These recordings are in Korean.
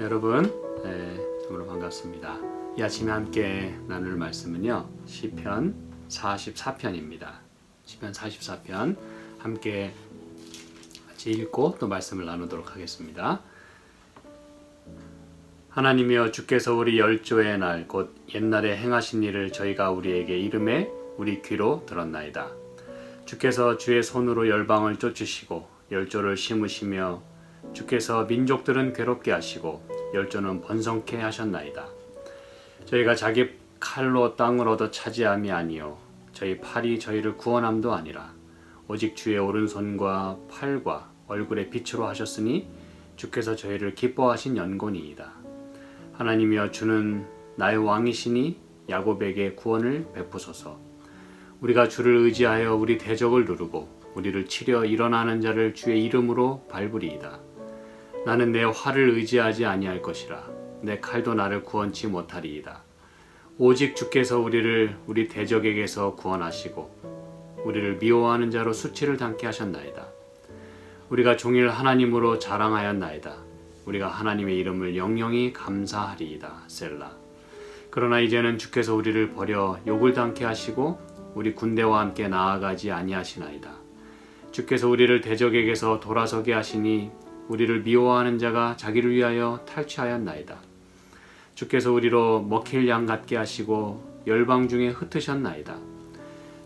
여러분, 정말 반갑습니다. 이 아침에 함께 나눌 말씀은요, 시편 44편입니다. 시편 44편 함께 같이 읽고 또 말씀을 나누도록 하겠습니다. 하나님이여, 주께서 우리 열조의 날 곧 옛날에 행하신 일을 저희가 우리에게 이름에 우리 귀로 들었나이다. 주께서 주의 손으로 열방을 쫓으시고 열조를 심으시며 주께서 민족들은 괴롭게 하시고 열조는 번성케 하셨나이다. 저희가 자기 칼로 땅을 얻어 차지함이 아니요 저희 팔이 저희를 구원함도 아니라 오직 주의 오른손과 팔과 얼굴의 빛으로 하셨으니 주께서 저희를 기뻐하신 연곤이이다. 하나님이여, 주는 나의 왕이시니 야곱에게 구원을 베푸소서. 우리가 주를 의지하여 우리 대적을 누르고 우리를 치려 일어나는 자를 주의 이름으로 밟으리이다. 나는 내 활을 의지하지 아니할 것이라. 내 칼도 나를 구원치 못하리이다. 오직 주께서 우리를 우리 대적에게서 구원하시고 우리를 미워하는 자로 수치를 당케 하셨나이다. 우리가 종일 하나님으로 자랑하였나이다. 우리가 하나님의 이름을 영영히 감사하리이다. 셀라. 그러나 이제는 주께서 우리를 버려 욕을 당케 하시고 우리 군대와 함께 나아가지 아니하시나이다. 주께서 우리를 대적에게서 돌아서게 하시니 우리를 미워하는 자가 자기를 위하여 탈취하였나이다. 주께서 우리로 먹힐 양 같게 하시고 열방 중에 흩으셨나이다.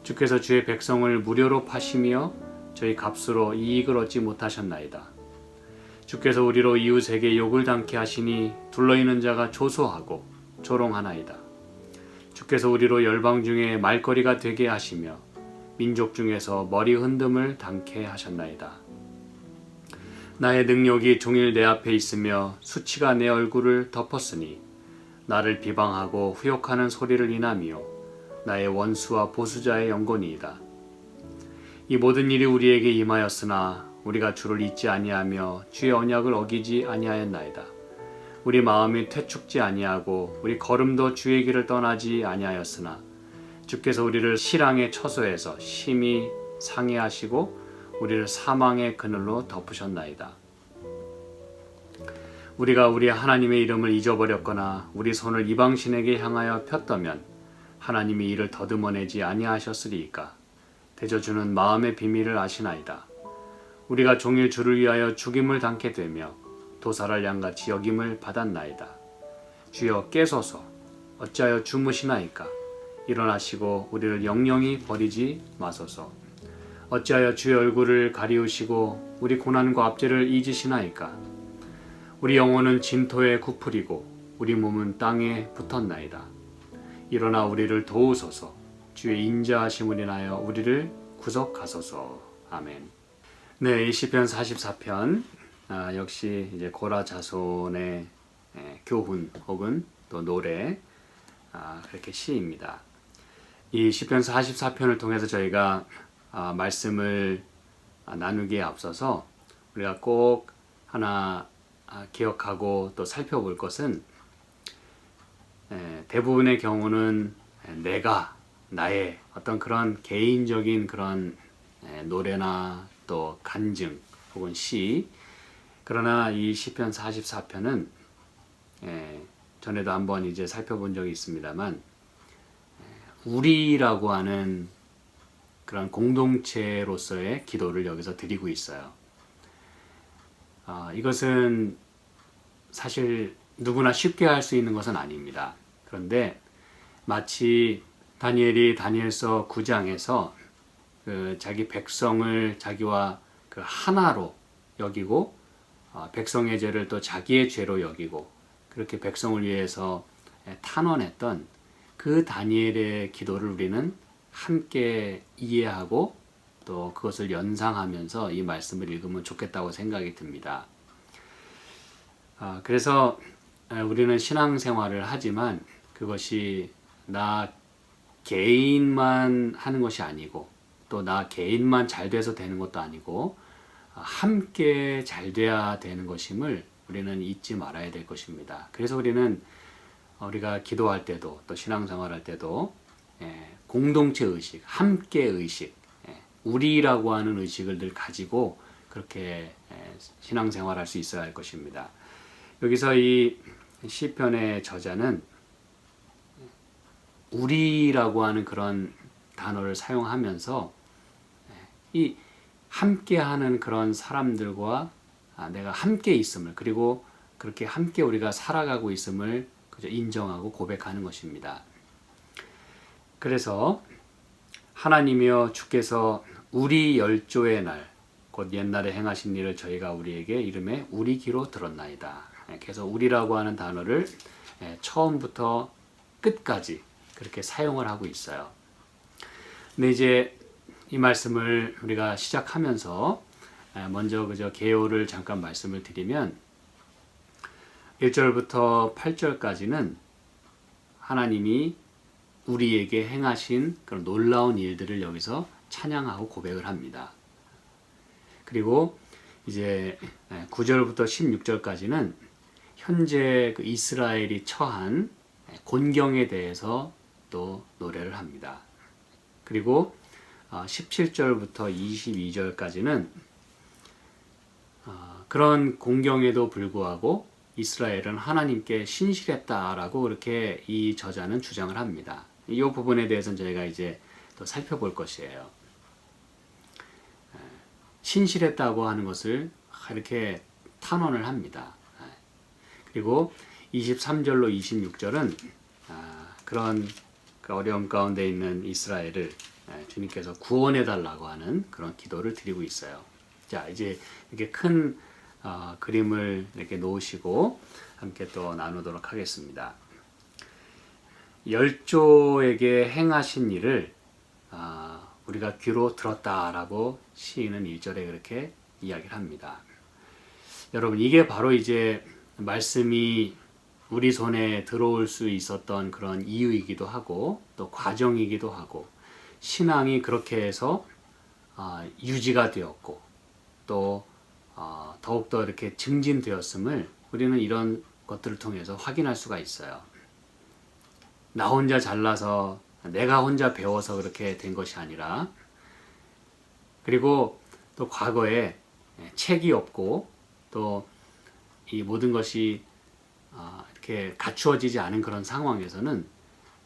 주께서 주의 백성을 무료로 파시며 저희 값으로 이익을 얻지 못하셨나이다. 주께서 우리로 이웃에게 욕을 당케 하시니 둘러있는 자가 조소하고 조롱하나이다. 주께서 우리로 열방 중에 말거리가 되게 하시며 민족 중에서 머리 흔듦을 당케 하셨나이다. 나의 능력이 종일 내 앞에 있으며 수치가 내 얼굴을 덮었으니 나를 비방하고 후욕하는 소리를 인하며 나의 원수와 보수자의 연곤이이다. 이 모든 일이 우리에게 임하였으나 우리가 주를 잊지 아니하며 주의 언약을 어기지 아니하였나이다. 우리 마음이 퇴축지 아니하고 우리 걸음도 주의 길을 떠나지 아니하였으나 주께서 우리를 실랑의 처소에서 심히 상해하시고 우리를 사망의 그늘로 덮으셨나이다. 우리가 우리 하나님의 이름을 잊어버렸거나 우리 손을 이방신에게 향하여 폈다면 하나님이 이를 더듬어내지 아니하셨으리이까. 대저 주는 마음의 비밀을 아시나이다. 우리가 종일 주를 위하여 죽임을 당케 되며 도살할 양같이 여김을 받았나이다. 주여 깨소서. 어찌하여 주무시나이까. 일어나시고 우리를 영영히 버리지 마소서. 어찌하여 주의 얼굴을 가리우시고 우리 고난과 압제를 잊으시나이까. 우리 영혼은 진토에 굽으리고 우리 몸은 땅에 붙었나이다. 일어나 우리를 도우소서. 주의 인자하심을 인하여 우리를 구속하소서. 아멘. 네, 이 시편 44편 역시 이제 고라 자손의 교훈 혹은 또 노래, 그렇게 시입니다. 이 시편 44편을 통해서 저희가 말씀을 나누기에 앞서서 우리가 꼭 하나 기억하고 또 살펴볼 것은, 대부분의 경우는 내가 나의 어떤 그런 개인적인 그런 노래나 또 간증 혹은 시, 그러나 이 시편 44편은 전에도 한번 이제 살펴본 적이 있습니다만 우리라고 하는 그런 공동체로서의 기도를 여기서 드리고 있어요. 이것은 사실 누구나 쉽게 할 수 있는 것은 아닙니다. 그런데 마치 다니엘이 다니엘서 9장에서 자기 백성을 자기와 그 하나로 여기고 백성의 죄를 또 자기의 죄로 여기고 그렇게 백성을 위해서 탄원했던 그 다니엘의 기도를 우리는 함께 이해하고 또 그것을 연상하면서 이 말씀을 읽으면 좋겠다고 생각이 듭니다. 그래서 우리는 신앙생활을 하지만 그것이 나 개인만 하는 것이 아니고 또 나 개인만 잘 돼서 되는 것도 아니고 함께 잘 돼야 되는 것임을 우리는 잊지 말아야 될 것입니다. 그래서 우리가 기도할 때도 또 신앙생활할 때도 공동체 의식, 함께 의식, 우리라고 하는 의식을 늘 가지고 그렇게 신앙생활할 수 있어야 할 것입니다. 여기서 이 시편의 저자는 우리라고 하는 그런 단어를 사용하면서 이 함께하는 그런 사람들과 내가 함께 있음을, 그리고 그렇게 함께 우리가 살아가고 있음을 인정하고 고백하는 것입니다. 그래서 하나님이여 주께서 우리 열조의 날 곧 옛날에 행하신 일을 저희가 우리에게 이름에 우리 귀로 들었나이다. 그래서 우리라고 하는 단어를 처음부터 끝까지 그렇게 사용을 하고 있어요. 근데 이제 이 말씀을 우리가 시작하면서 먼저 그저 개요를 잠깐 말씀을 드리면 1절부터 8절까지는 하나님이 우리에게 행하신 그런 놀라운 일들을 여기서 찬양하고 고백을 합니다. 그리고 이제 9절부터 16절까지는 현재 그 이스라엘이 처한 곤경에 대해서 또 노래를 합니다. 그리고 17절부터 22절까지는 그런 공경에도 불구하고 이스라엘은 하나님께 신실했다라고 그렇게 이 저자는 주장을 합니다. 이 부분에 대해서는 저희가 이제 또 살펴볼 것이에요. 신실했다고 하는 것을 이렇게 탄원을 합니다. 그리고 23절로 26절은 그런 어려움 가운데 있는 이스라엘을 주님께서 구원해 달라고 하는 그런 기도를 드리고 있어요. 자, 이제 이렇게 큰 그림을 이렇게 놓으시고 함께 또 나누도록 하겠습니다. 열조에게 행하신 일을 우리가 귀로 들었다라고 시인은 1절에 그렇게 이야기를 합니다. 여러분, 이게 바로 이제 말씀이 우리 손에 들어올 수 있었던 그런 이유이기도 하고 또 과정이기도 하고 신앙이 그렇게 해서 유지가 되었고 또 더욱더 이렇게 증진되었음을 우리는 이런 것들을 통해서 확인할 수가 있어요. 나 혼자 잘나서 내가 혼자 배워서 그렇게 된 것이 아니라, 그리고 또 과거에 책이 없고 또 이 모든 것이 이렇게 갖추어지지 않은 그런 상황에서는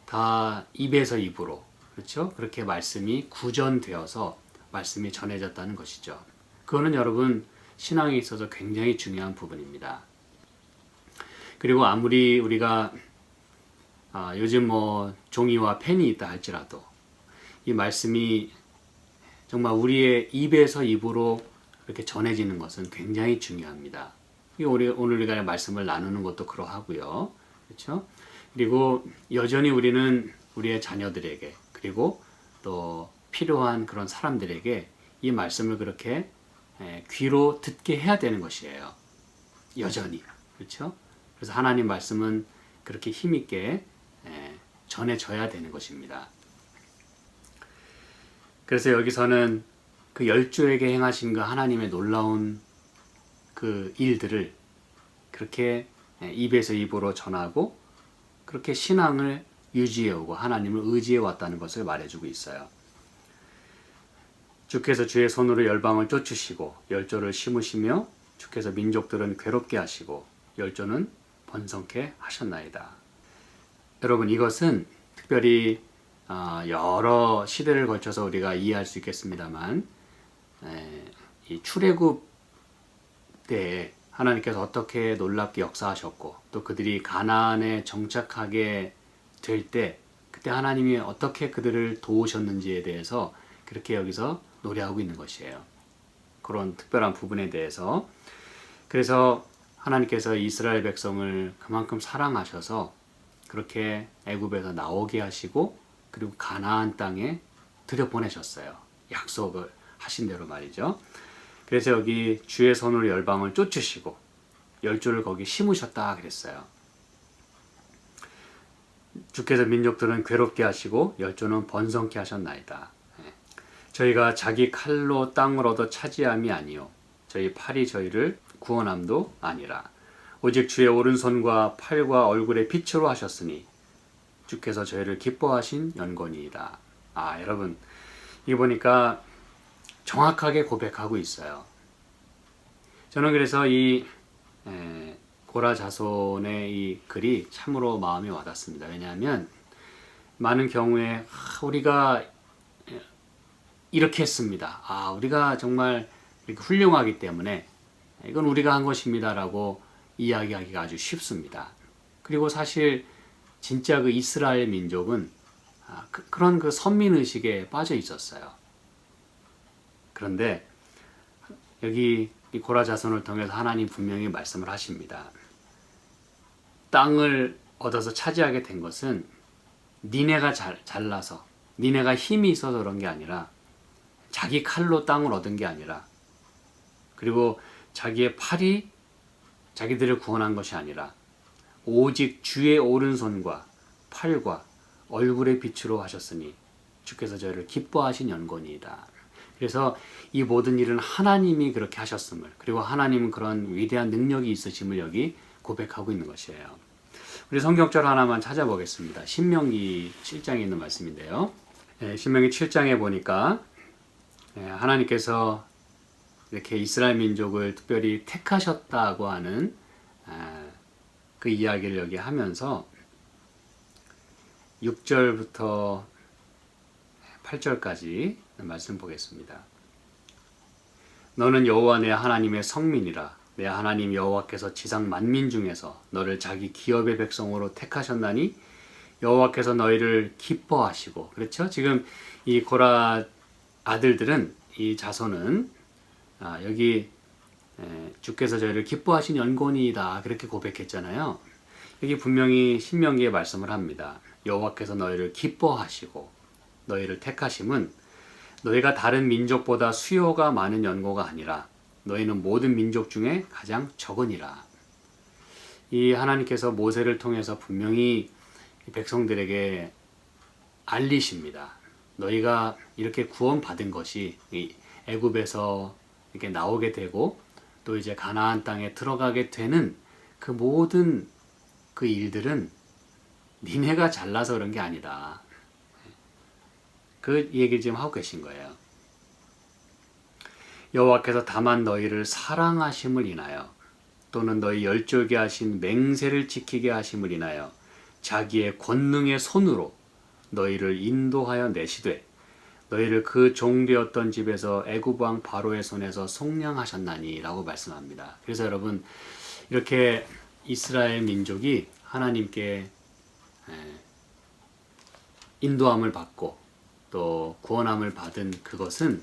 다 입에서 입으로, 그렇죠? 그렇게 말씀이 구전되어서 말씀이 전해졌다는 것이죠. 그거는 여러분 신앙에 있어서 굉장히 중요한 부분입니다. 그리고 아무리 우리가 요즘 뭐 종이와 펜이 있다 할지라도 이 말씀이 정말 우리의 입에서 입으로 이렇게 전해지는 것은 굉장히 중요합니다. 오늘 우리가 말씀을 나누는 것도 그러하고요. 그렇죠? 그리고 여전히 우리는 우리의 자녀들에게 그리고 또 필요한 그런 사람들에게 이 말씀을 그렇게 귀로 듣게 해야 되는 것이에요. 여전히. 그렇죠? 그래서 하나님 말씀은 그렇게 힘있게 전해져야 되는 것입니다. 그래서 여기서는 그 열조에게 행하신 그 하나님의 놀라운 그 일들을 그렇게 입에서 입으로 전하고 그렇게 신앙을 유지해오고 하나님을 의지해 왔다는 것을 말해주고 있어요. 주께서 주의 손으로 열방을 쫓으시고 열조를 심으시며 주께서 민족들은 괴롭게 하시고 열조는 번성케 하셨나이다. 여러분, 이것은 특별히 여러 시대를 거쳐서 우리가 이해할 수 있겠습니다만 이 출애굽 때 하나님께서 어떻게 놀랍게 역사하셨고 또 그들이 가나안에 정착하게 될 때 그때 하나님이 어떻게 그들을 도우셨는지에 대해서 그렇게 여기서 노래하고 있는 것이에요. 그런 특별한 부분에 대해서. 그래서 하나님께서 이스라엘 백성을 그만큼 사랑하셔서 그렇게 애굽에서 나오게 하시고 그리고 가나안 땅에 들여보내셨어요. 약속을 하신 대로 말이죠. 그래서 여기 주의 손으로 열방을 쫓으시고 열조를 거기 심으셨다 그랬어요. 주께서 민족들은 괴롭게 하시고 열조는 번성케 하셨나이다. 저희가 자기 칼로 땅을 얻어 차지함이 아니요 저희 팔이 저희를 구원함도 아니라 오직 주의 오른손과 팔과 얼굴의 빛으로 하셨으니 주께서 저희를 기뻐하신 연건이이다. 여러분, 이거 보니까 정확하게 고백하고 있어요. 저는 그래서 이 고라 자손의 이 글이 참으로 마음에 와닿습니다. 왜냐하면 많은 경우에 우리가 이렇게 했습니다. 우리가 정말 이렇게 훌륭하기 때문에 이건 우리가 한 것입니다라고 이야기하기가 아주 쉽습니다. 그리고 사실 진짜 그 이스라엘 민족은 그런 그 선민의식에 빠져 있었어요. 그런데 여기 이 고라 자손을 통해서 하나님 분명히 말씀을 하십니다. 땅을 얻어서 차지하게 된 것은 니네가 잘나서 니네가 힘이 있어서 그런 게 아니라 자기 칼로 땅을 얻은 게 아니라 그리고 자기의 팔이 자기들을 구원한 것이 아니라 오직 주의 오른손과 팔과 얼굴의 빛으로 하셨으니 주께서 저희를 기뻐하신 연고니이다. 그래서 이 모든 일은 하나님이 그렇게 하셨음을 그리고 하나님은 그런 위대한 능력이 있으심을 여기 고백하고 있는 것이에요. 우리 성경절 하나만 찾아보겠습니다. 신명기 7장에 있는 말씀인데요. 신명기 7장에 보니까 하나님께서 이렇게 이스라엘 민족을 특별히 택하셨다고 하는 그 이야기를 여기 하면서 6절부터 8절까지 말씀 보겠습니다. 너는 여호와 내 하나님의 성민이라. 내 하나님 여호와께서 지상 만민 중에서 너를 자기 기업의 백성으로 택하셨나니 여호와께서 너희를 기뻐하시고. 그렇죠? 지금 이 고라 아들들은 이 자손은 여기 주께서 저희를 기뻐하신 연고니이다 그렇게 고백했잖아요. 여기 분명히 신명기에 말씀을 합니다. 여호와께서 너희를 기뻐하시고 너희를 택하심은 너희가 다른 민족보다 수요가 많은 연고가 아니라 너희는 모든 민족 중에 가장 적으니라. 이 하나님께서 모세를 통해서 분명히 백성들에게 알리십니다. 너희가 이렇게 구원받은 것이 애굽에서 이렇게 나오게 되고 또 이제 가나안 땅에 들어가게 되는 그 모든 그 일들은 니네가 잘나서 그런 게 아니다. 그 얘기를 지금 하고 계신 거예요. 여호와께서 다만 너희를 사랑하심을 인하여 또는 너희 열조게 하신 맹세를 지키게 하심을 인하여 자기의 권능의 손으로 너희를 인도하여 내시되 너희를 그 종되었던 집에서 애굽 왕 바로의 손에서 속량하셨나니 라고 말씀합니다. 그래서 여러분 이렇게 이스라엘 민족이 하나님께 인도함을 받고 또 구원함을 받은 그것은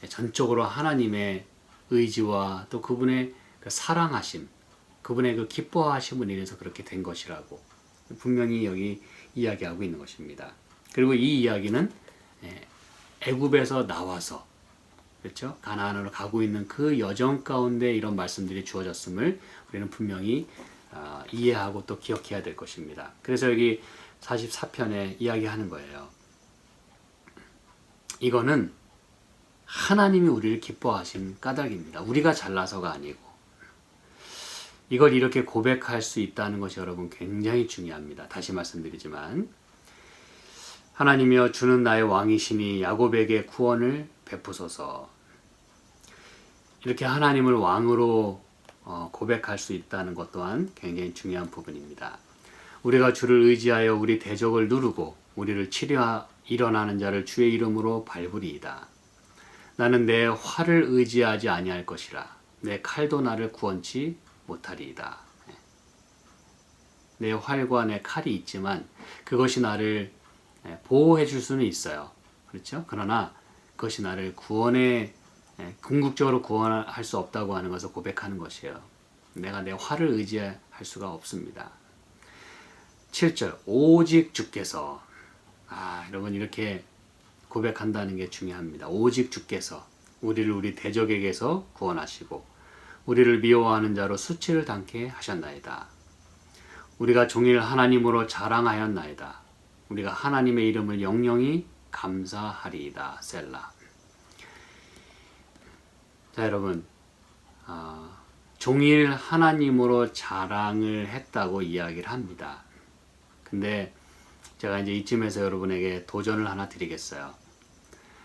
전적으로 하나님의 의지와 또 그분의 그 사랑하심, 그분의 그 기뻐하심을 인해서 그렇게 된 것이라고 분명히 여기 이야기하고 있는 것입니다. 그리고 이 이야기는 애굽에서 나와서 그렇죠? 가나안으로 가고 있는 그 여정 가운데 이런 말씀들이 주어졌음을 우리는 분명히 이해하고 또 기억해야 될 것입니다. 그래서 여기 44편에 이야기하는 거예요. 이거는 하나님이 우리를 기뻐하신 까닭입니다. 우리가 잘나서가 아니고 이걸 이렇게 고백할 수 있다는 것이 여러분 굉장히 중요합니다. 다시 말씀드리지만 하나님이여 주는 나의 왕이시니 야곱에게 구원을 베푸소서. 이렇게 하나님을 왕으로 고백할 수 있다는 것 또한 굉장히 중요한 부분입니다. 우리가 주를 의지하여 우리 대적을 누르고 우리를 치려 일어나는 자를 주의 이름으로 밟으리이다. 나는 내 활을 의지하지 아니할 것이라. 내 칼도 나를 구원치 못하리이다. 내 활과 내 칼이 있지만 그것이 나를 보호해 줄 수는 있어요. 그렇죠? 그러나 그것이 나를 궁극적으로 구원할 수 없다고 하는 것을 고백하는 것이에요. 내가 내 활을 의지할 수가 없습니다. 7절 오직 주께서 여러분 이렇게 고백한다는 게 중요합니다. 오직 주께서 우리를 우리 대적에게서 구원하시고 우리를 미워하는 자로 수치를 당케 하셨나이다. 우리가 종일 하나님으로 자랑하였나이다. 우리가 하나님의 이름을 영영히 감사하리이다. 셀라. 자 여러분 종일 하나님으로 자랑을 했다고 이야기를 합니다. 근데 제가 이제 이쯤에서 여러분에게 도전을 하나 드리겠어요.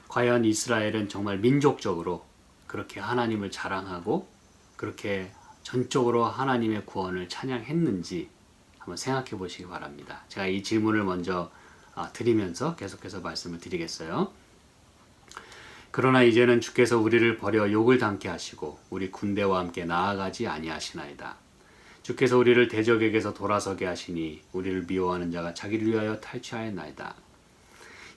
과연 이스라엘은 정말 민족적으로 그렇게 하나님을 자랑하고 그렇게 전적으로 하나님의 구원을 찬양했는지 한번 생각해 보시기 바랍니다. 제가 이 질문을 먼저 드리면서 계속해서 말씀을 드리겠어요. 그러나 이제는 주께서 우리를 버려 욕을 당케 하시고 우리 군대와 함께 나아가지 아니하시나이다. 주께서 우리를 대적에게서 돌아서게 하시니 우리를 미워하는 자가 자기를 위하여 탈취하였나이다.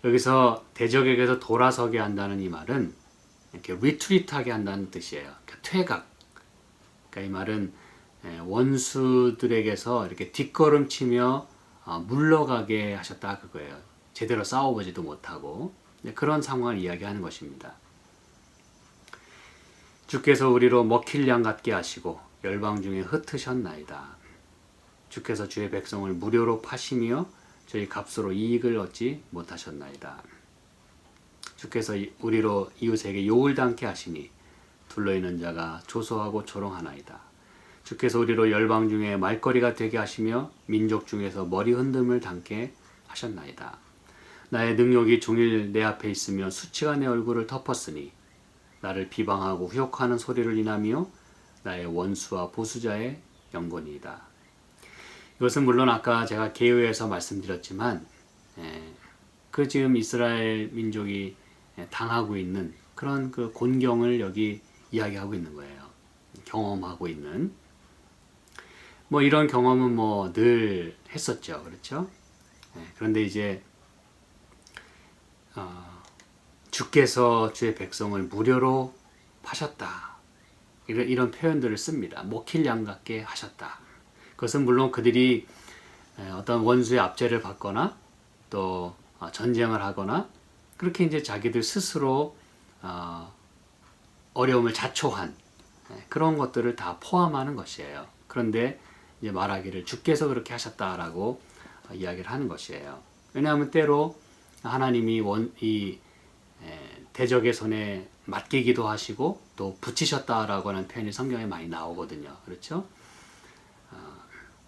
여기서 대적에게서 돌아서게 한다는 이 말은 이렇게 리트리트하게 한다는 뜻이에요. 그러니까 퇴각. 그러니까 이 말은 원수들에게서 이렇게 뒷걸음치며 물러가게 하셨다 그거예요. 제대로 싸워보지도 못하고 그런 상황을 이야기하는 것입니다. 주께서 우리로 먹힐 양 같게 하시고 열방 중에 흩으셨나이다. 주께서 주의 백성을 무료로 파시며 저희 값으로 이익을 얻지 못하셨나이다. 주께서 우리로 이웃에게 욕을 당케 하시니 둘러있는 자가 조소하고 조롱하나이다. 주께서 우리로 열방 중에 말거리가 되게 하시며 민족 중에서 머리 흔듦을 당케 하셨나이다. 나의 능력이 종일 내 앞에 있으며 수치가 내 얼굴을 덮었으니 나를 비방하고 후욕하는 소리를 인하며 나의 원수와 보수자의 영혼이다. 이것은 물론 아까 제가 개요에서 말씀드렸지만 그 지금 이스라엘 민족이 당하고 있는 그런 그 곤경을 여기 이야기하고 있는 거예요. 경험하고 있는 뭐 이런 경험은 뭐 늘 했었죠. 그렇죠? 그런데 이제 주께서 주의 백성을 무료로 파셨다. 이런 표현들을 씁니다. 먹힐 양 같게 하셨다. 그것은 물론 그들이 어떤 원수의 압제를 받거나 또 전쟁을 하거나 그렇게 이제 자기들 스스로 어려움을 자초한 그런 것들을 다 포함하는 것이에요. 그런데 이제 말하기를 주께서 그렇게 하셨다라고 이야기를 하는 것이에요. 왜냐하면 때로 하나님이 이 대적의 손에 맡기기도 하시고 또 붙이셨다라고 하는 표현이 성경에 많이 나오거든요. 그렇죠?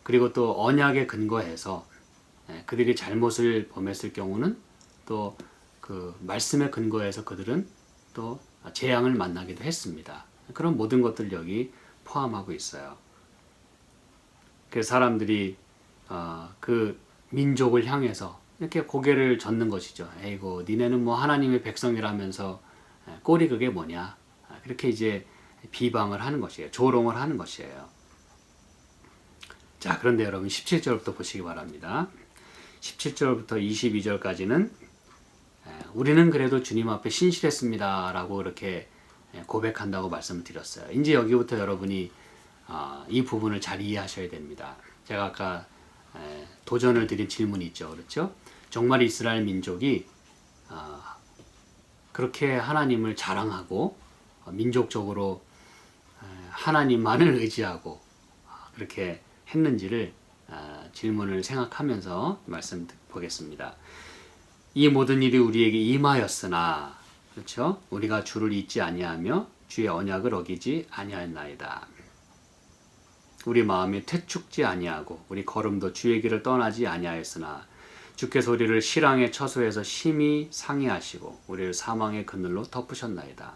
그리고 또 언약에 근거해서 그들이 잘못을 범했을 경우는 또 그 말씀에 근거해서 그들은 또 재앙을 만나기도 했습니다. 그런 모든 것들을 여기 포함하고 있어요. 그 사람들이 그 민족을 향해서 이렇게 고개를 젓는 것이죠. 에이고 니네는 뭐 하나님의 백성이라면서 꼴이 그게 뭐냐. 그렇게 이제 비방을 하는 것이에요. 조롱을 하는 것이에요. 자, 그런데 여러분 17절부터 보시기 바랍니다. 17절부터 22절까지는 우리는 그래도 주님 앞에 신실했습니다 라고 이렇게 고백한다고 말씀을 드렸어요. 이제 여기부터 여러분이 이 부분을 잘 이해하셔야 됩니다. 제가 아까 도전을 드린 질문이 있죠. 그렇죠? 정말 이스라엘 민족이 그렇게 하나님을 자랑하고 민족적으로 하나님만을 의지하고 그렇게 했는지를 질문을 생각하면서 말씀 보겠습니다. 이 모든 일이 우리에게 임하였으나 그렇죠? 우리가 주를 잊지 아니하며 주의 언약을 어기지 아니하였나이다. 우리 마음이 퇴축지 아니하고 우리 걸음도 주의 길을 떠나지 아니하였으나 주께서 우리를 실랑의 처소에서 심히 상해하시고 우리를 사망의 그늘로 덮으셨나이다.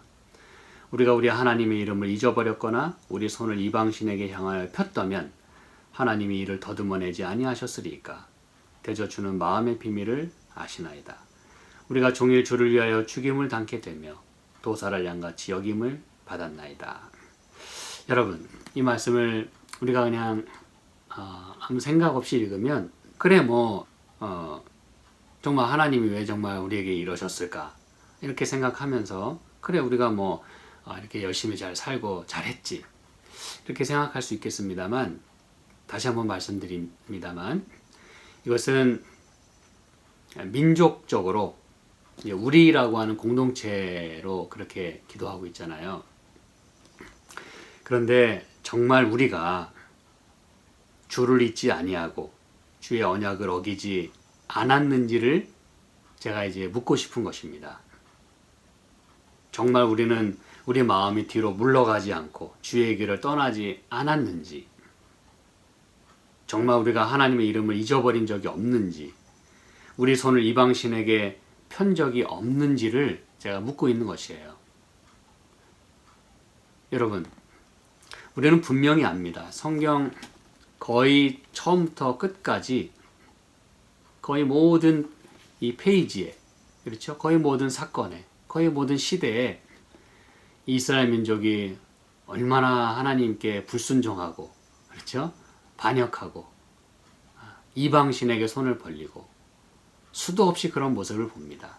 우리가 우리 하나님의 이름을 잊어버렸거나 우리 손을 이방신에게 향하여 폈다면 하나님이 이를 더듬어내지 아니하셨으리이까. 대저 주는 마음의 비밀을 아시나이다. 우리가 종일 주를 위하여 죽임을 당케 되며 도살할 양같이 여김을 받았나이다. 여러분, 이 말씀을 우리가 그냥 아무 생각 없이 읽으면 그래 뭐 정말 하나님이 왜 정말 우리에게 이러셨을까 이렇게 생각하면서 그래 우리가 뭐 이렇게 열심히 잘 살고 잘했지 이렇게 생각할 수 있겠습니다만 다시 한번 말씀드립니다만 이것은 민족적으로 우리라고 하는 공동체로 그렇게 기도하고 있잖아요. 그런데 정말 우리가 주를 잊지 아니하고 주의 언약을 어기지 않았는지를 제가 이제 묻고 싶은 것입니다. 정말 우리는 우리 마음이 뒤로 물러가지 않고 주의 길을 떠나지 않았는지, 정말 우리가 하나님의 이름을 잊어버린 적이 없는지, 우리 손을 이방신에게 편 적이 없는지를 제가 묻고 있는 것이에요. 여러분, 우리는 분명히 압니다. 성경 거의 처음부터 끝까지 거의 모든 이 페이지에, 그렇죠? 거의 모든 사건에, 거의 모든 시대에 이스라엘 민족이 얼마나 하나님께 불순종하고, 그렇죠? 반역하고 이방신에게 손을 벌리고 수도 없이 그런 모습을 봅니다.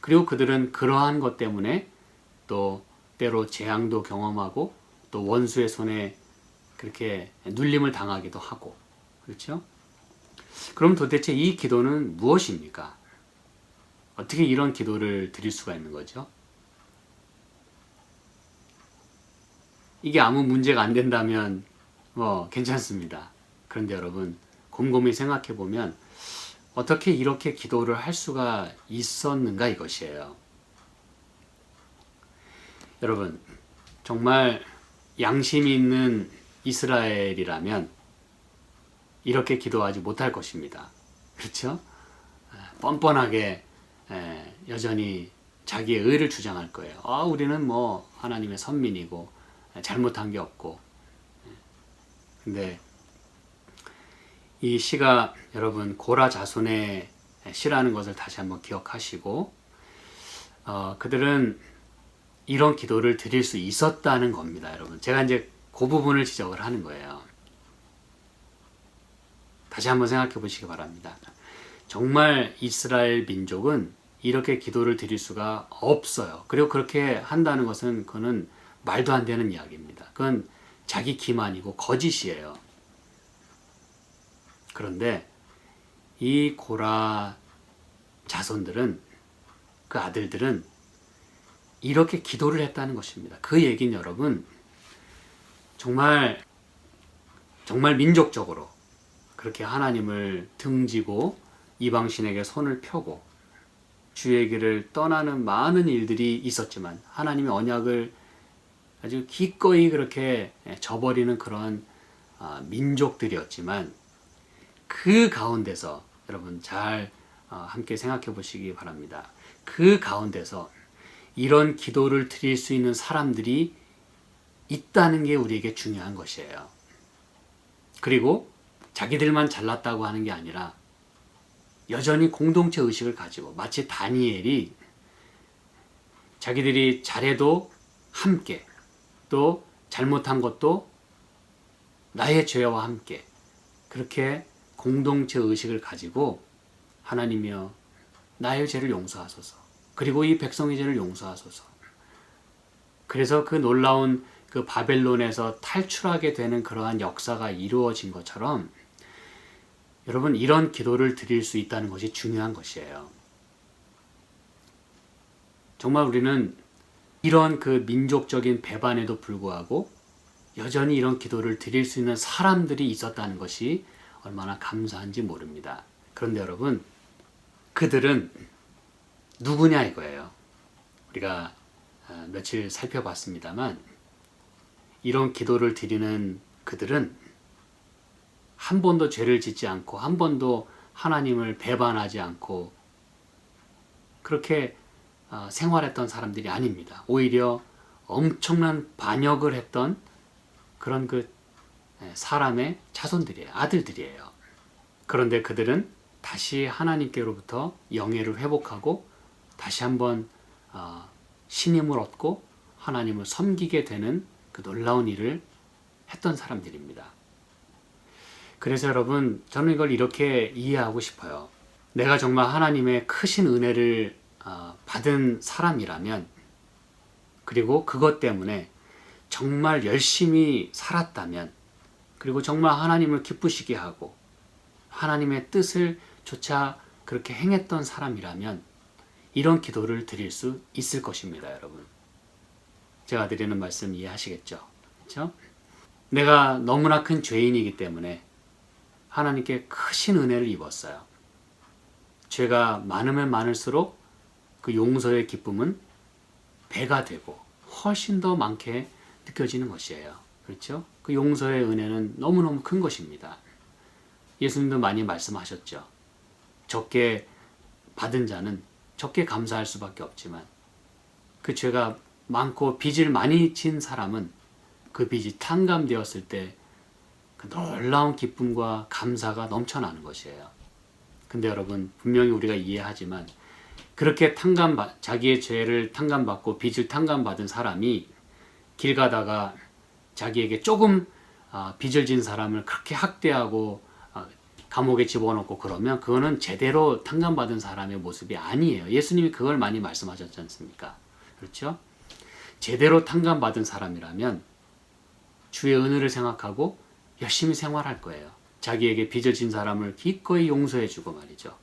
그리고 그들은 그러한 것 때문에 또 때로 재앙도 경험하고 또 원수의 손에 그렇게 눌림을 당하기도 하고, 그렇죠? 그럼 도대체 이 기도는 무엇입니까? 어떻게 이런 기도를 드릴 수가 있는 거죠? 이게 아무 문제가 안 된다면 괜찮습니다. 그런데 여러분, 곰곰이 생각해 보면 어떻게 이렇게 기도를 할 수가 있었는가 이것이에요. 여러분, 정말 양심이 있는 이스라엘이라면 이렇게 기도하지 못할 것입니다. 그렇죠? 뻔뻔하게 여전히 자기의 의를 주장할 거예요. 우리는 하나님의 선민이고 잘못한 게 없고. 근데 이 시가 여러분 고라 자손의 시라는 것을 다시 한번 기억하시고 그들은 이런 기도를 드릴 수 있었다는 겁니다. 여러분, 제가 이제 그 부분을 지적을 하는 거예요. 다시 한번 생각해 보시기 바랍니다. 정말 이스라엘 민족은 이렇게 기도를 드릴 수가 없어요. 그리고 그렇게 한다는 것은 그거는 말도 안 되는 이야기입니다. 그건 자기 기만이고 거짓이에요. 그런데 이 고라 자손들은, 그 아들들은 이렇게 기도를 했다는 것입니다. 그 얘기는 여러분 정말 민족적으로 그렇게 하나님을 등지고 이방신에게 손을 펴고 주의 길을 떠나는 많은 일들이 있었지만 하나님의 언약을 아주 기꺼이 그렇게 저버리는 그런 민족들이었지만 그 가운데서 여러분 잘 함께 생각해 보시기 바랍니다. 그 가운데서 이런 기도를 드릴 수 있는 사람들이 있다는 게 우리에게 중요한 것이에요. 그리고 자기들만 잘났다고 하는 게 아니라 여전히 공동체 의식을 가지고, 마치 다니엘이 자기들이 잘해도 함께, 또 잘못한 것도 나의 죄와 함께 그렇게 공동체 의식을 가지고 하나님이여 나의 죄를 용서하소서, 그리고 이 백성의 죄를 용서하소서. 그래서 그 놀라운 그 바벨론에서 탈출하게 되는 그러한 역사가 이루어진 것처럼 여러분, 이런 기도를 드릴 수 있다는 것이 중요한 것이에요. 정말 우리는 이런 그 민족적인 배반에도 불구하고 여전히 이런 기도를 드릴 수 있는 사람들이 있었다는 것이 얼마나 감사한지 모릅니다. 그런데 여러분, 그들은 누구냐 이거예요. 우리가 며칠 살펴봤습니다만 이런 기도를 드리는 그들은 한 번도 죄를 짓지 않고 한 번도 하나님을 배반하지 않고 그렇게 생활했던 사람들이 아닙니다. 오히려 엄청난 반역을 했던 그런 그 사람의 자손들이에요. 아들들이에요. 그런데 그들은 다시 하나님께로부터 영예를 회복하고 다시 한번 신임을 얻고 하나님을 섬기게 되는 그 놀라운 일을 했던 사람들입니다. 그래서 여러분, 저는 이걸 이렇게 이해하고 싶어요. 내가 정말 하나님의 크신 은혜를 받은 사람이라면, 그리고 그것 때문에 정말 열심히 살았다면, 그리고 정말 하나님을 기쁘시게 하고 하나님의 뜻을 조차 그렇게 행했던 사람이라면 이런 기도를 드릴 수 있을 것입니다. 여러분, 제가 드리는 말씀 이해하시겠죠? 그렇죠? 내가 너무나 큰 죄인이기 때문에 하나님께 크신 은혜를 입었어요. 죄가 많으면 많을수록 그 용서의 기쁨은 배가 되고 훨씬 더 많게 느껴지는 것이에요. 그렇죠? 그 용서의 은혜는 너무너무 큰 것입니다. 예수님도 많이 말씀하셨죠. 적게 받은 자는 적게 감사할 수밖에 없지만 그 죄가 많고 빚을 많이 진 사람은 그 빚이 탕감되었을 때 그 놀라운 기쁨과 감사가 넘쳐나는 것이에요. 근데 여러분, 분명히 우리가 이해하지만 그렇게 자기의 죄를 탕감받고 빚을 탕감받은 사람이 길 가다가 자기에게 조금 빚을 진 사람을 그렇게 학대하고 감옥에 집어넣고 그러면 그거는 제대로 탕감받은 사람의 모습이 아니에요. 예수님이 그걸 많이 말씀하셨지 않습니까? 그렇죠? 제대로 탕감받은 사람이라면 주의 은혜를 생각하고 열심히 생활할 거예요. 자기에게 빚을 진 사람을 기꺼이 용서해주고 말이죠.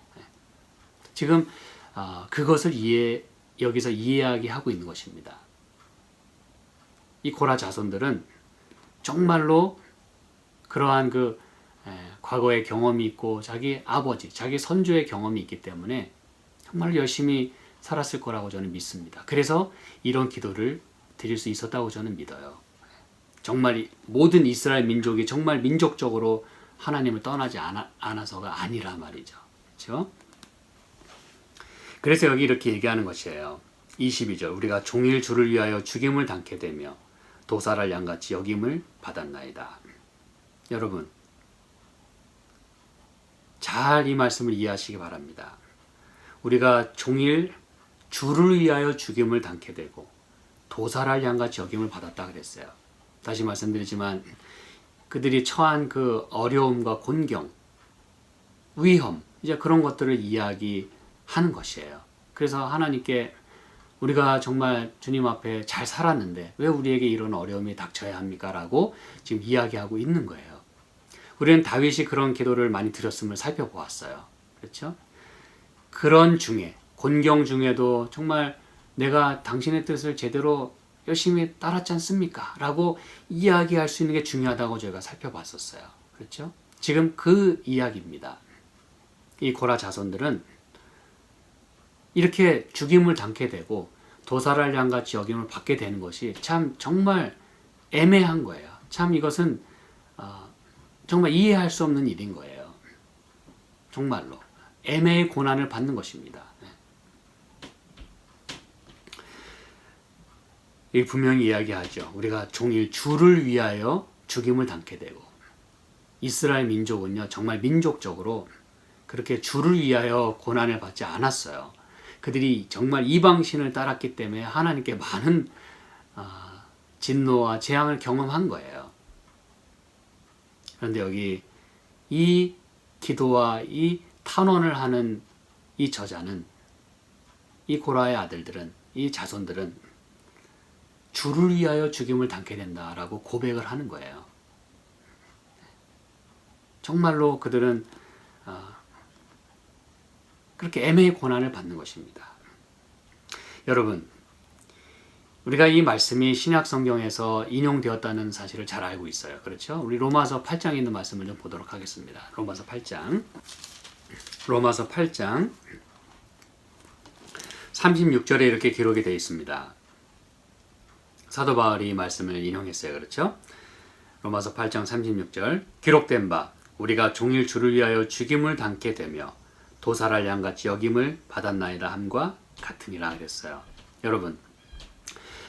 지금 그것을 여기서 이야기하고 있는 것입니다. 이 고라 자손들은 정말로 그러한 과거의 경험이 있고 자기 아버지, 자기 선조의 경험이 있기 때문에 정말 열심히 살았을 거라고 저는 믿습니다. 그래서 이런 기도를 드릴 수 있었다고 저는 믿어요. 정말 모든 이스라엘 민족이 정말 민족적으로 하나님을 떠나지 않아서가 아니라 말이죠. 그렇죠? 그래서 여기 이렇게 얘기하는 것이에요. 22절, 우리가 종일 주를 위하여 죽임을 당케 되며 도살할 양같이 여김을 받았나이다. 여러분, 잘 이 말씀을 이해하시기 바랍니다. 우리가 종일 주를 위하여 죽임을 당케 되고 도살할 양같이 여김을 받았다 그랬어요. 다시 말씀드리지만 그들이 처한 그 어려움과 곤경, 위험, 이제 그런 것들을 이야기하는 것이에요. 그래서 하나님께 우리가 정말 주님 앞에 잘 살았는데 왜 우리에게 이런 어려움이 닥쳐야 합니까? 라고 지금 이야기하고 있는 거예요. 우리는 다윗이 그런 기도를 많이 드렸음을 살펴보았어요. 그렇죠? 그런 중에, 곤경 중에도 정말 내가 당신의 뜻을 제대로 열심히 따랐지 않습니까? 라고 이야기할 수 있는 게 중요하다고 저희가 살펴봤었어요. 그렇죠? 지금 그 이야기입니다. 이 고라 자손들은 이렇게 죽임을 당게 되고 도살할 양같이 여김을 받게 되는 것이 참 정말 애매한 거예요. 참 이것은 정말 이해할 수 없는 일인 거예요. 정말로 애매의 고난을 받는 것입니다. 이 분명히 이야기하죠. 우리가 종일 주를 위하여 죽임을 당게 되고 이스라엘 민족은요 정말 민족적으로 그렇게 주를 위하여 고난을 받지 않았어요. 그들이 정말 이방신을 따랐기 때문에 하나님께 많은 진노와 재앙을 경험한 거예요. 그런데 여기 이 기도와 이 탄원을 하는 이 저자는, 이 고라의 아들들은, 이 자손들은 주를 위하여 죽임을 당게 된다라고 고백을 하는 거예요. 정말로 그들은 그렇게 애매의 고난을 받는 것입니다. 여러분, 우리가 이 말씀이 신약 성경에서 인용되었다는 사실을 잘 알고 있어요. 그렇죠? 우리 로마서 8장에 있는 말씀을 좀 보도록 하겠습니다. 로마서 8장 36절에 이렇게 기록이 되어 있습니다. 사도 바울이 이 말씀을 인용했어요. 그렇죠? 로마서 8장 36절, 기록된 바 우리가 종일 주를 위하여 죽임을 당게 되며 도살할 양같이 여김을 받았나이다 함과 같으니라 그랬어요. 여러분,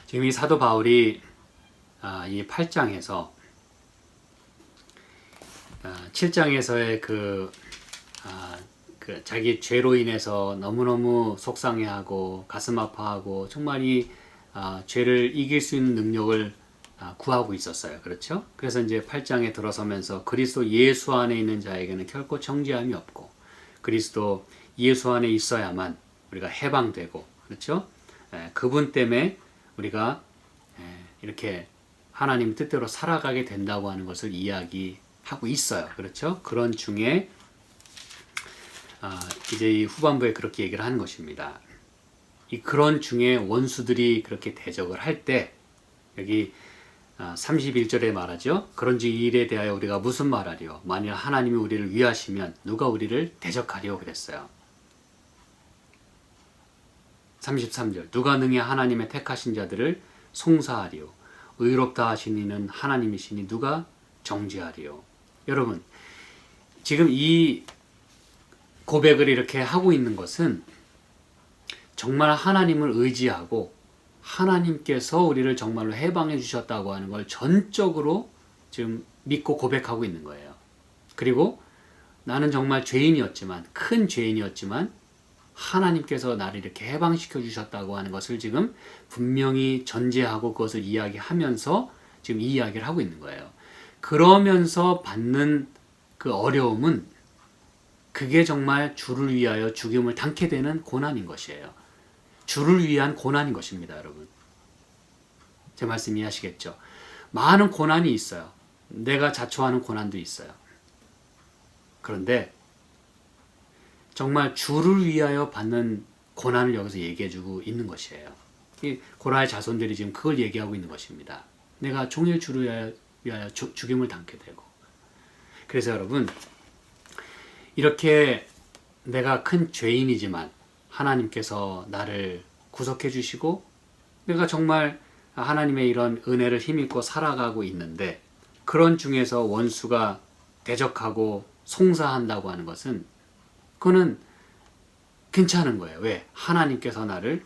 지금 이 사도 바울이 이 8장에서 7장에서의 그 자기 죄로 인해서 너무너무 속상해하고 가슴 아파하고 정말 이 죄를 이길 수 있는 능력을 구하고 있었어요. 그렇죠? 그래서 이제 8장에 들어서면서 그리스도 예수 안에 있는 자에게는 결코 정죄함이 없고 그리스도 예수 안에 있어야만 우리가 해방되고, 그렇죠? 그분 때문에 우리가 이렇게 하나님 뜻대로 살아가게 된다고 하는 것을 이야기하고 있어요. 그렇죠? 그런 중에 이제 이 후반부에 그렇게 얘기를 하는 것입니다. 그런 중에 원수들이 그렇게 대적을 할 때 여기 31절에 말하죠. 그런즉 이 일에 대하여 우리가 무슨 말하리요? 만일 하나님이 우리를 위하시면 누가 우리를 대적하리요? 그랬어요. 33절, 누가 능히 하나님의 택하신 자들을 송사하리요? 의롭다 하신 이는 하나님이시니 누가 정죄하리요? 여러분, 지금 이 고백을 이렇게 하고 있는 것은 정말 하나님을 의지하고 하나님께서 우리를 정말로 해방해 주셨다고 하는 걸 전적으로 지금 믿고 고백하고 있는 거예요. 그리고 나는 정말 죄인이었지만, 큰 죄인이었지만 하나님께서 나를 이렇게 해방시켜 주셨다고 하는 것을 지금 분명히 전제하고 그것을 이야기하면서 지금 이 이야기를 하고 있는 거예요. 그러면서 받는 그 어려움은 그게 정말 주를 위하여 죽임을 당케 되는 고난인 것이에요. 주를 위한 고난인 것입니다, 여러분. 제 말씀 이해하시겠죠? 많은 고난이 있어요. 내가 자초하는 고난도 있어요. 그런데 정말 주를 위하여 받는 고난을 여기서 얘기해주고 있는 것이에요. 이 고라의 자손들이 지금 그걸 얘기하고 있는 것입니다. 내가 종일 주를 위하여 죽임을 당게 되고. 그래서 여러분, 이렇게 내가 큰 죄인이지만 하나님께서 나를 구속해 주시고 내가 정말 하나님의 이런 은혜를 힘입고 살아가고 있는데 그런 중에서 원수가 대적하고 송사한다고 하는 것은 그거는 괜찮은 거예요. 왜? 하나님께서 나를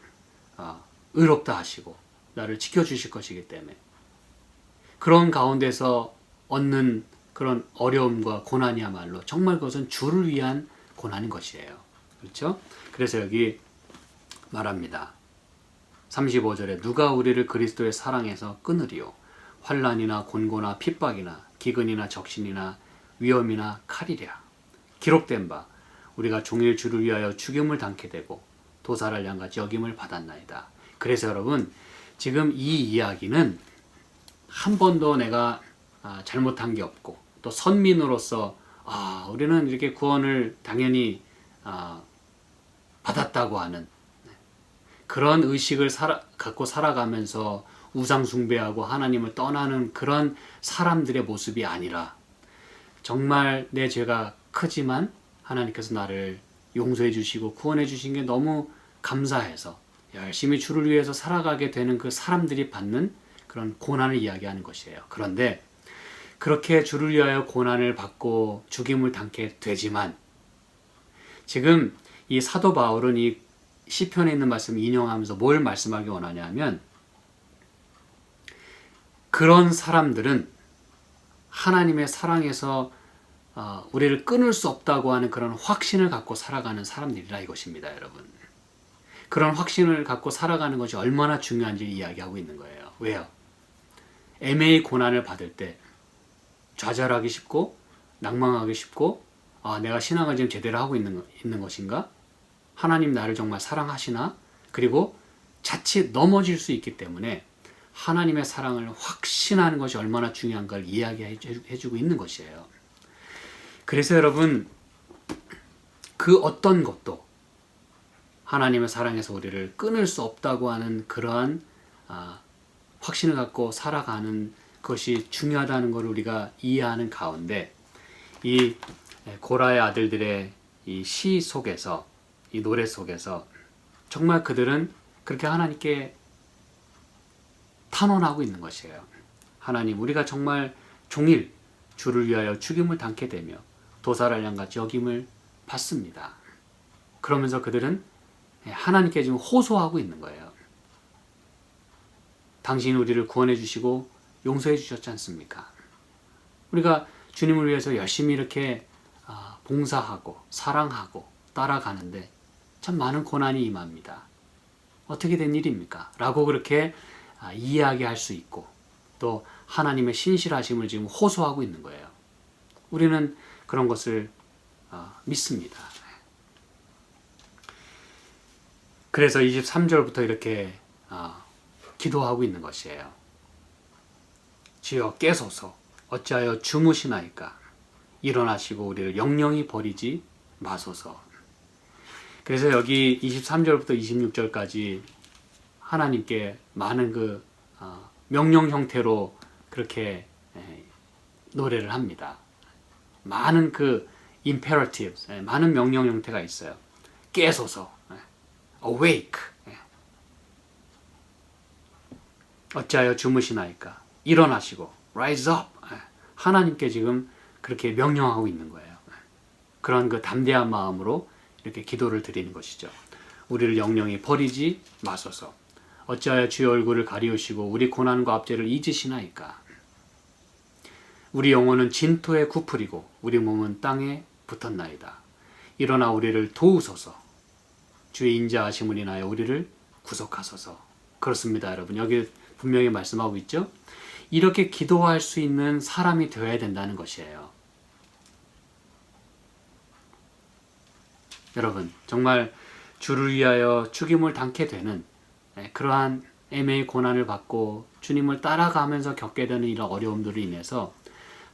의롭다 하시고 나를 지켜주실 것이기 때문에. 그런 가운데서 얻는 그런 어려움과 고난이야말로 정말 그것은 주를 위한 고난인 것이에요. 그렇죠? 그래서 여기 말합니다. 35절에 누가 우리를 그리스도의 사랑에서 끊으리요? 환난이나 곤고나 핍박이나 기근이나 적신이나 위험이나 칼이랴. 기록된 바 우리가 종일 주를 위하여 죽임을 당케 되고 도살할 양같이 여김을 받았나이다. 그래서 여러분, 지금 이 이야기는 한 번도 내가 잘못한 게 없고 또 선민으로서 우리는 이렇게 구원을 당연히 받았다고 하는 그런 의식을 갖고 살아가면서 우상 숭배하고 하나님을 떠나는 그런 사람들의 모습이 아니라 정말 내 죄가 크지만 하나님께서 나를 용서해 주시고 구원해 주신 게 너무 감사해서 열심히 주를 위해서 살아가게 되는 그 사람들이 받는 그런 고난을 이야기하는 것이에요. 그런데 그렇게 주를 위하여 고난을 받고 죽임을 당게 되지만 지금 이 사도 바울은 이 시편에 있는 말씀을 인용하면서 뭘 말씀하기 원하냐면 그런 사람들은 하나님의 사랑에서 우리를 끊을 수 없다고 하는 그런 확신을 갖고 살아가는 사람들이라 이것입니다, 여러분. 그런 확신을 갖고 살아가는 것이 얼마나 중요한지를 이야기하고 있는 거예요. 왜요? 애매히 고난을 받을 때 좌절하기 쉽고 낭망하기 쉽고 내가 신앙을 지금 제대로 하고 있는 것인가? 하나님 나를 정말 사랑하시나? 그리고 자칫 넘어질 수 있기 때문에 하나님의 사랑을 확신하는 것이 얼마나 중요한가를 이야기해주고 있는 것이에요. 그래서 여러분, 그 어떤 것도 하나님의 사랑에서 우리를 끊을 수 없다고 하는 그러한 확신을 갖고 살아가는 것이 중요하다는 것을 우리가 이해하는 가운데 이 고라의 아들들의 이 시 속에서 이 노래 속에서 정말 그들은 그렇게 하나님께 탄원하고 있는 것이에요. 하나님, 우리가 정말 종일 주를 위하여 죽임을 당게 되며 도살할 양같이 여김을 받습니다. 그러면서 그들은 하나님께 지금 호소하고 있는 거예요. 당신이 우리를 구원해 주시고 용서해 주셨지 않습니까? 우리가 주님을 위해서 열심히 이렇게 봉사하고 사랑하고 따라가는데 참 많은 고난이 임합니다. 어떻게 된 일입니까? 라고 그렇게 이야기할 수 있고 또 하나님의 신실하심을 지금 호소하고 있는 거예요. 우리는 그런 것을 믿습니다. 그래서 23절부터 이렇게 기도하고 있는 것이에요. 주여 깨소서 어찌하여 주무시나이까 일어나시고 우리를 영영히 버리지 마소서. 그래서 여기 23절부터 26절까지 하나님께 많은 그 명령 형태로 그렇게 노래를 합니다. 많은 그 imperatives, 많은 명령 형태가 있어요. 깨소서, awake, 어찌하여 주무시나이까 일어나시고 rise up, 하나님께 지금 그렇게 명령하고 있는 거예요. 그런 그 담대한 마음으로 이렇게 기도를 드리는 것이죠. 우리를 영영히 버리지 마소서. 어찌하여 주의 얼굴을 가리우시고 우리 고난과 압제를 잊으시나이까. 우리 영혼은 진토에 굽으리고 우리 몸은 땅에 붙었나이다. 일어나 우리를 도우소서. 주의 인자하심을 인하여 우리를 구속하소서. 그렇습니다, 여러분. 여기 분명히 말씀하고 있죠. 이렇게 기도할 수 있는 사람이 되어야 된다는 것이에요. 여러분, 정말 주를 위하여 죽임을 당게 되는 그러한 애매의 고난을 받고 주님을 따라가면서 겪게 되는 이런 어려움들로 인해서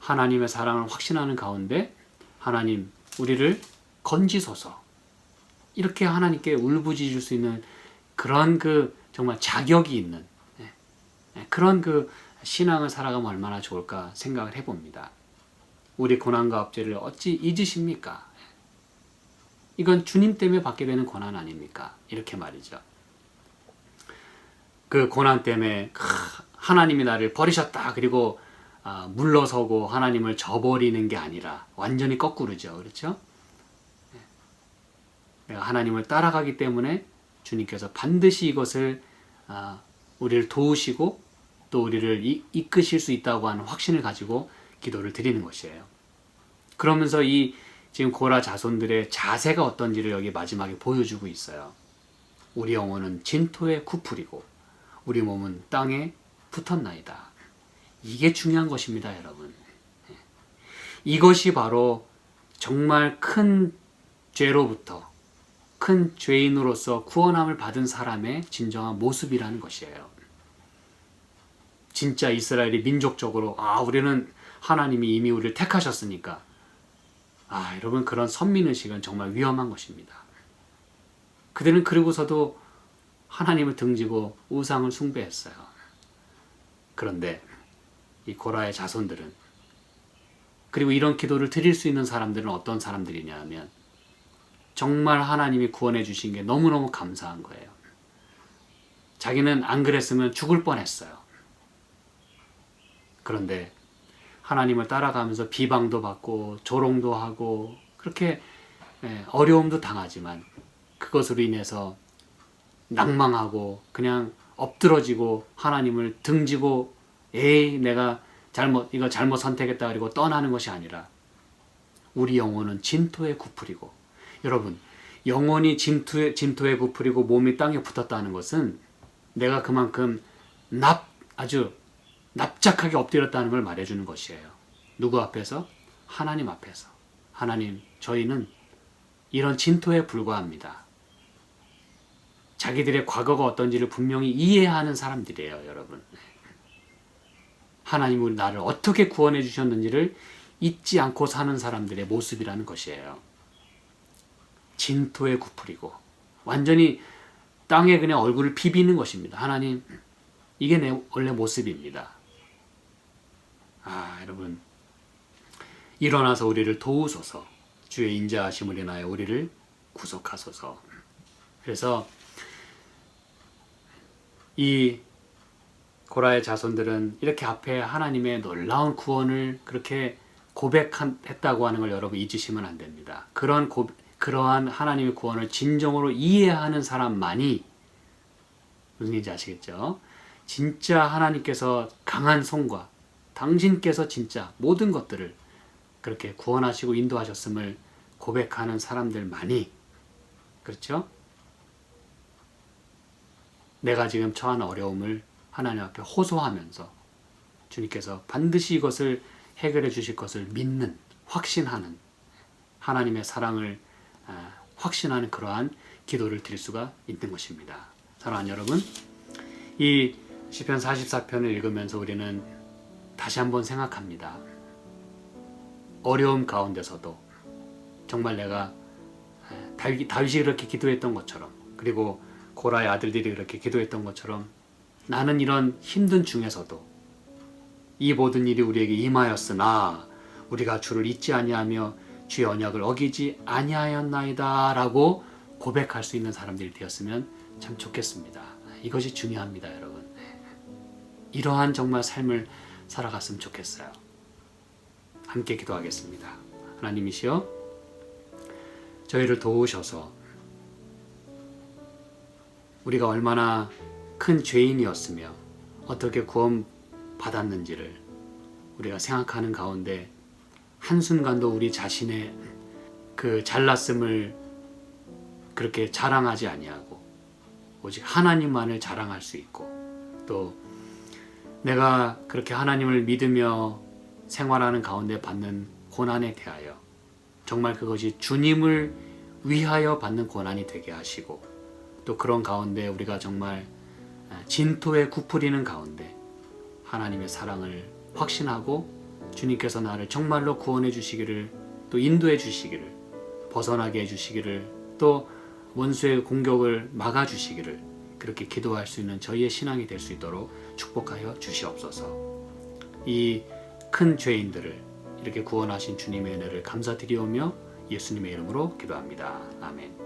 하나님의 사랑을 확신하는 가운데 하나님 우리를 건지소서, 이렇게 하나님께 울부짖을 수 있는 그런 정말 자격이 있는 그런 신앙을 살아가면 얼마나 좋을까 생각을 해봅니다. 우리 고난과 압제를 어찌 잊으십니까? 이건 주님 때문에 받게 되는 고난 아닙니까? 이렇게 말이죠. 그 고난 때문에 하나님이 나를 버리셨다, 그리고 물러서고 하나님을 저버리는 게 아니라 완전히 거꾸로죠. 그렇죠? 내가 하나님을 따라가기 때문에 주님께서 반드시 이것을 우리를 도우시고 또 우리를 이끄실 수 있다고 하는 확신을 가지고 기도를 드리는 것이에요. 그러면서 지금 고라 자손들의 자세가 어떤지를 여기 마지막에 보여주고 있어요. 우리 영혼은 진토에 굽으리고 우리 몸은 땅에 붙었나이다. 이게 중요한 것입니다, 여러분. 이것이 바로 정말 큰 죄로부터, 큰 죄인으로서 구원함을 받은 사람의 진정한 모습이라는 것이에요. 진짜 이스라엘이 민족적으로 우리는 하나님이 이미 우리를 택하셨으니까, 여러분, 그런 선민의식은 정말 위험한 것입니다. 그들은 그러고서도 하나님을 등지고 우상을 숭배했어요. 그런데 이 고라의 자손들은, 그리고 이런 기도를 드릴 수 있는 사람들은 어떤 사람들이냐 하면 정말 하나님이 구원해 주신 게 너무너무 감사한 거예요. 자기는 안 그랬으면 죽을 뻔했어요. 그런데 하나님을 따라가면서 비방도 받고 조롱도 하고 그렇게 어려움도 당하지만 그것으로 인해서 낭망하고 그냥 엎드러지고 하나님을 등지고 내가 이거 잘못 선택했다 그리고 떠나는 것이 아니라 우리 영혼은 진토에 굽으리고, 여러분, 영혼이 진토에 굽으리고 몸이 땅에 붙었다는 것은 내가 그만큼 아주 납작하게 엎드렸다는 걸 말해주는 것이에요. 누구 앞에서? 하나님 앞에서. 하나님, 저희는 이런 진토에 불과합니다. 자기들의 과거가 어떤지를 분명히 이해하는 사람들이에요, 여러분. 하나님은 나를 어떻게 구원해 주셨는지를 잊지 않고 사는 사람들의 모습이라는 것이에요. 진토에 굽으리고 완전히 땅에 그냥 얼굴을 비비는 것입니다. 하나님, 이게 내 원래 모습입니다. 여러분, 일어나서 우리를 도우소서. 주의 인자하심을 인하여 우리를 구속하소서. 그래서 이 고라의 자손들은 이렇게 앞에 하나님의 놀라운 구원을 그렇게 고백했다고 하는 걸 여러분 잊으시면 안 됩니다. 그러한 하나님의 구원을 진정으로 이해하는 사람만이, 무슨 얘기인지 아시겠죠? 진짜 하나님께서 강한 손과 당신께서 진짜 모든 것들을 그렇게 구원하시고 인도하셨음을 고백하는 사람들만이, 그렇죠? 내가 지금 처한 어려움을 하나님 앞에 호소하면서 주님께서 반드시 이것을 해결해 주실 것을 믿는, 확신하는, 하나님의 사랑을 확신하는 그러한 기도를 드릴 수가 있는 것입니다. 사랑하는 여러분, 이 시편 44편을 읽으면서 우리는 다시 한번 생각합니다. 어려움 가운데서도 정말 내가 다윗이 그렇게 기도했던 것처럼, 그리고 고라의 아들들이 그렇게 기도했던 것처럼 나는 이런 힘든 중에서도 이 모든 일이 우리에게 임하였으나 우리가 주를 잊지 아니하며 주의 언약을 어기지 아니하였나이다 라고 고백할 수 있는 사람들이 되었으면 참 좋겠습니다. 이것이 중요합니다, 여러분. 이러한 정말 삶을 살아갔으면 좋겠어요. 함께 기도하겠습니다. 하나님이시여, 저희를 도우셔서 우리가 얼마나 큰 죄인이었으며 어떻게 구원받았는지를 우리가 생각하는 가운데 한순간도 우리 자신의 그 잘났음을 그렇게 자랑하지 아니하고 오직 하나님만을 자랑할 수 있고, 또 내가 그렇게 하나님을 믿으며 생활하는 가운데 받는 고난에 대하여 정말 그것이 주님을 위하여 받는 고난이 되게 하시고, 또 그런 가운데 우리가 정말 진토에 굽으리는 가운데 하나님의 사랑을 확신하고 주님께서 나를 정말로 구원해 주시기를, 또 인도해 주시기를, 벗어나게 해 주시기를, 또 원수의 공격을 막아 주시기를, 그렇게 기도할 수 있는 저희의 신앙이 될 수 있도록 축복하여 주시옵소서. 이 큰 죄인들을 이렇게 구원하신 주님의 은혜를 감사드리오며 예수님의 이름으로 기도합니다. 아멘.